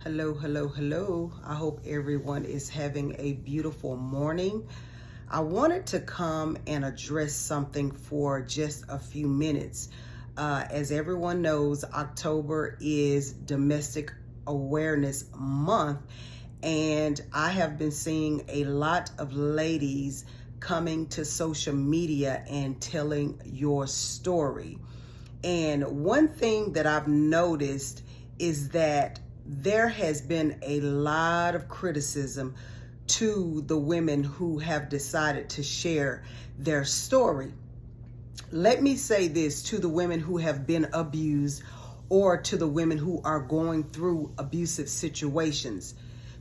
Hello, hello, hello. I hope everyone is having a beautiful morning. I wanted to come and address something for just a few minutes. As everyone knows, October is Domestic Awareness Month, and I have been seeing a lot of ladies coming to social media and telling your story. And one thing that I've noticed is that there has been a lot of criticism to the women who have decided to share their story. Let me say this to the women who have been abused or to the women who are going through abusive situations.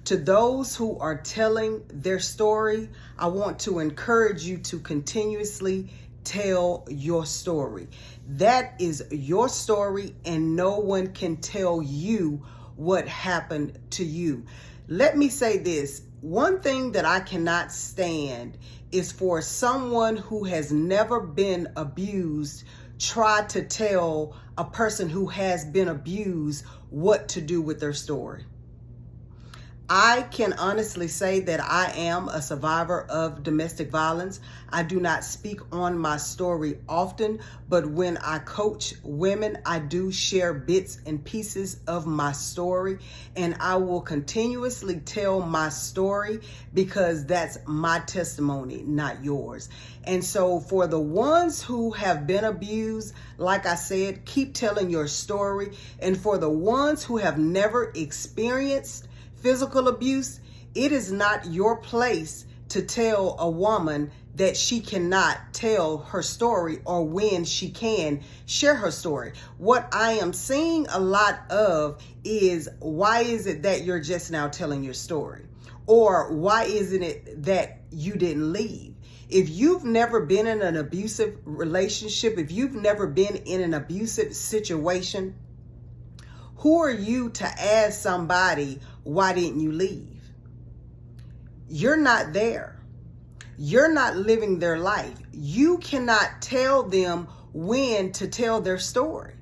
To those who are telling their story, I want to encourage you to continuously tell your story. That is your story, and no one can tell you what happened to you. Let me say this. One thing that I cannot stand is for someone who has never been abused try to tell a person who has been abused what to do with their story. I can honestly say that I am a survivor of domestic violence. I do not speak on my story often, but when I coach women, I do share bits and pieces of my story, and I will continuously tell my story because that's my testimony, not yours. And so for the ones who have been abused, like I said, keep telling your story. And for the ones who have never experienced physical abuse, it is not your place to tell a woman that she cannot tell her story or when she can share her story. What I am seeing a lot of is, why is it that you're just now telling your story? Or why isn't it that you didn't leave? If you've never been in an abusive relationship, if you've never been in an abusive situation, who are you to ask somebody, why didn't you leave? You're not there. You're not living their life. You cannot tell them when to tell their story.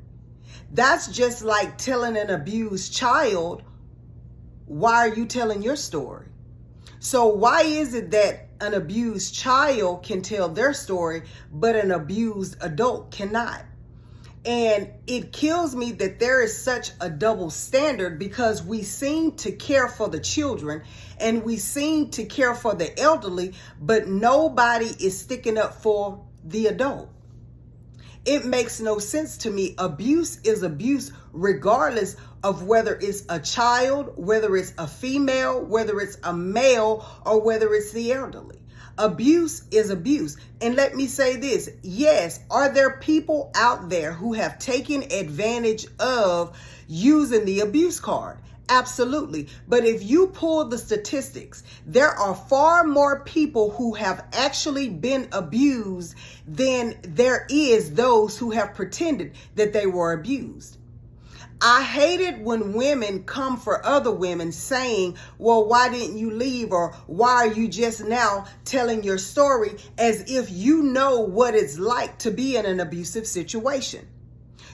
That's just like telling an abused child, why are you telling your story? So why is it that an abused child can tell their story, but an abused adult cannot? And it kills me that there is such a double standard, because we seem to care for the children and we seem to care for the elderly, but nobody is sticking up for the adult. It makes no sense to me. Abuse is abuse regardless of whether it's a child, whether it's a female, whether it's a male, or whether it's the elderly. Abuse is abuse. And let me say this. Yes, are there people out there who have taken advantage of using the abuse card? Absolutely. But if you pull the statistics, there are far more people who have actually been abused than there is those who have pretended that they were abused. I hate it when women come for other women saying, well, why didn't you leave? Or why are you just now telling your story, as if you know what it's like to be in an abusive situation.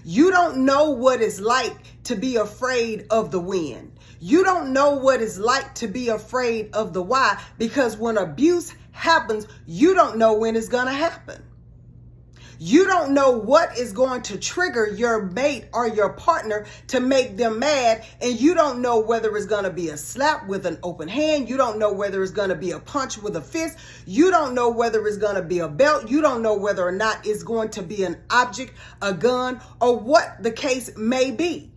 You don't know what it's like to be afraid of the when. You don't know what it's like to be afraid of the why, because when abuse happens, you don't know when it's going to happen. You don't know what is going to trigger your mate or your partner to make them mad. And you don't know whether it's going to be a slap with an open hand. You don't know whether it's going to be a punch with a fist. You don't know whether it's going to be a belt. You don't know whether or not it's going to be an object, a gun, or what the case may be.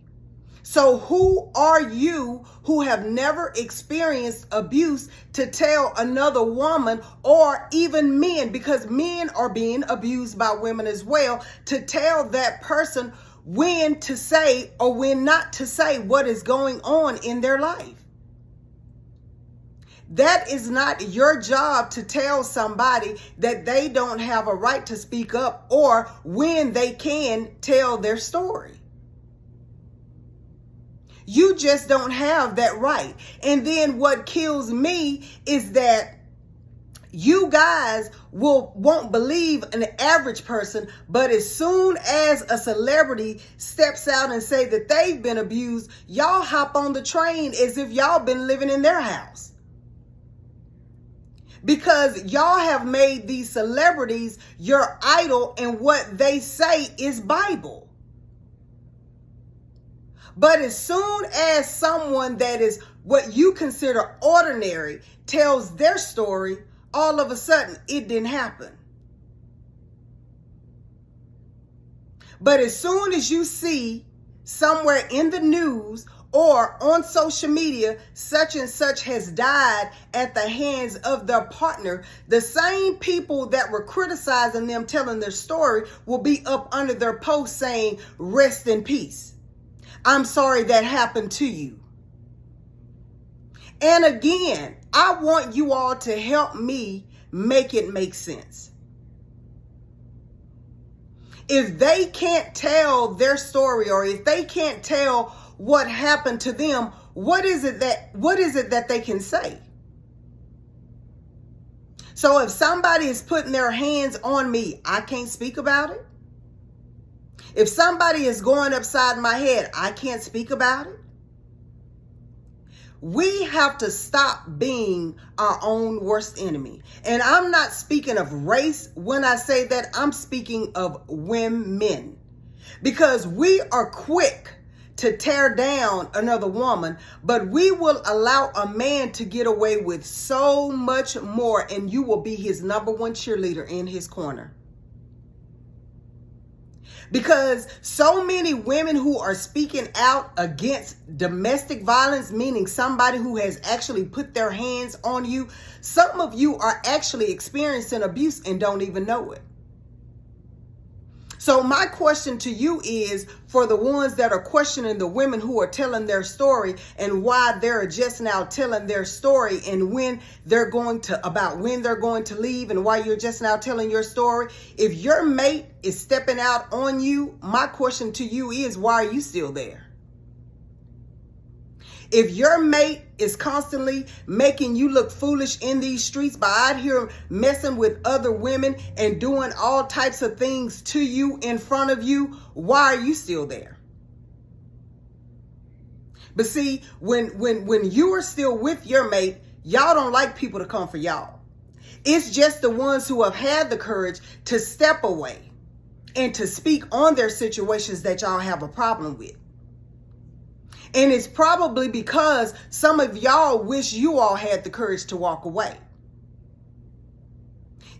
So who are you who have never experienced abuse to tell another woman, or even men, because men are being abused by women as well, to tell that person when to say or when not to say what is going on in their life? That is not your job to tell somebody that they don't have a right to speak up or when they can tell their story. You just don't have that right. And then what kills me is that You guys won't believe an average person, but as soon as a celebrity steps out and say that they've been abused, y'all hop on the train as if y'all been living in their house. Because y'all have made these celebrities your idol, and what they say is Bible. But as soon as someone that is what you consider ordinary tells their story, all of a sudden it didn't happen. But as soon as you see somewhere in the news or on social media, such and such has died at the hands of their partner, the same people that were criticizing them telling their story will be up under their post saying, "Rest in peace. I'm sorry that happened to you." And again, I want you all to help me make it make sense. If they can't tell their story, or if they can't tell what happened to them, what is it that they can say? So if somebody is putting their hands on me, I can't speak about it. If somebody is going upside my head, I can't speak about it. We have to stop being our own worst enemy. And I'm not speaking of race when I say that. I'm speaking of women. Because we are quick to tear down another woman, but we will allow a man to get away with so much more, and you will be his number one cheerleader in his corner. Because so many women who are speaking out against domestic violence, meaning somebody who has actually put their hands on you, some of you are actually experiencing abuse and don't even know it. So my question to you is, for the ones that are questioning the women who are telling their story and why they're just now telling their story, and when they're going to leave, and why you're just now telling your story. If your mate is stepping out on you, my question to you is, why are you still there? If your mate is constantly making you look foolish in these streets by out here messing with other women and doing all types of things to you in front of you, why are you still there? But see, when you are still with your mate, y'all don't like people to come for y'all. It's just the ones who have had the courage to step away and to speak on their situations that y'all have a problem with. And it's probably because some of y'all wish you all had the courage to walk away.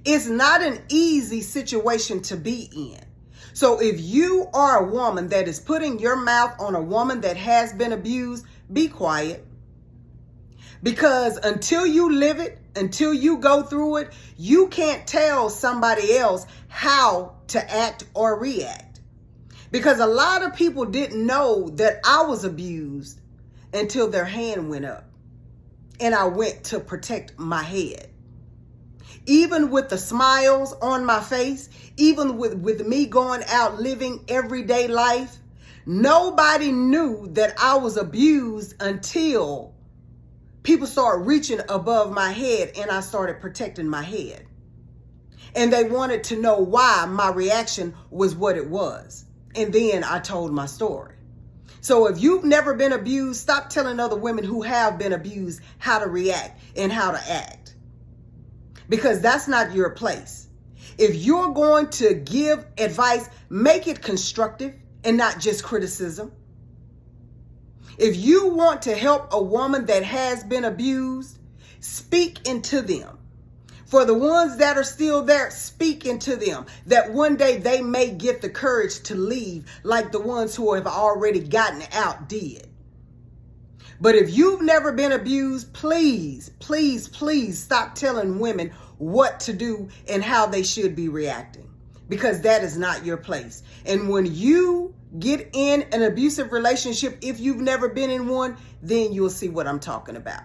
It's not an easy situation to be in. So if you are a woman that is putting your mouth on a woman that has been abused, be quiet. Because until you live it, until you go through it, you can't tell somebody else how to act or react. Because a lot of people didn't know that I was abused until their hand went up and I went to protect my head. Even with the smiles on my face, even with me going out living everyday life, nobody knew that I was abused until people started reaching above my head and I started protecting my head. And they wanted to know why my reaction was what it was. And then I told my story. So if you've never been abused, stop telling other women who have been abused how to react and how to act. Because that's not your place. If you're going to give advice, make it constructive and not just criticism. If you want to help a woman that has been abused, speak into them. For the ones that are still there, speak into them, that one day they may get the courage to leave like the ones who have already gotten out did. But if you've never been abused, please, please, please stop telling women what to do and how they should be reacting, because that is not your place. And when you get in an abusive relationship, if you've never been in one, then you'll see what I'm talking about.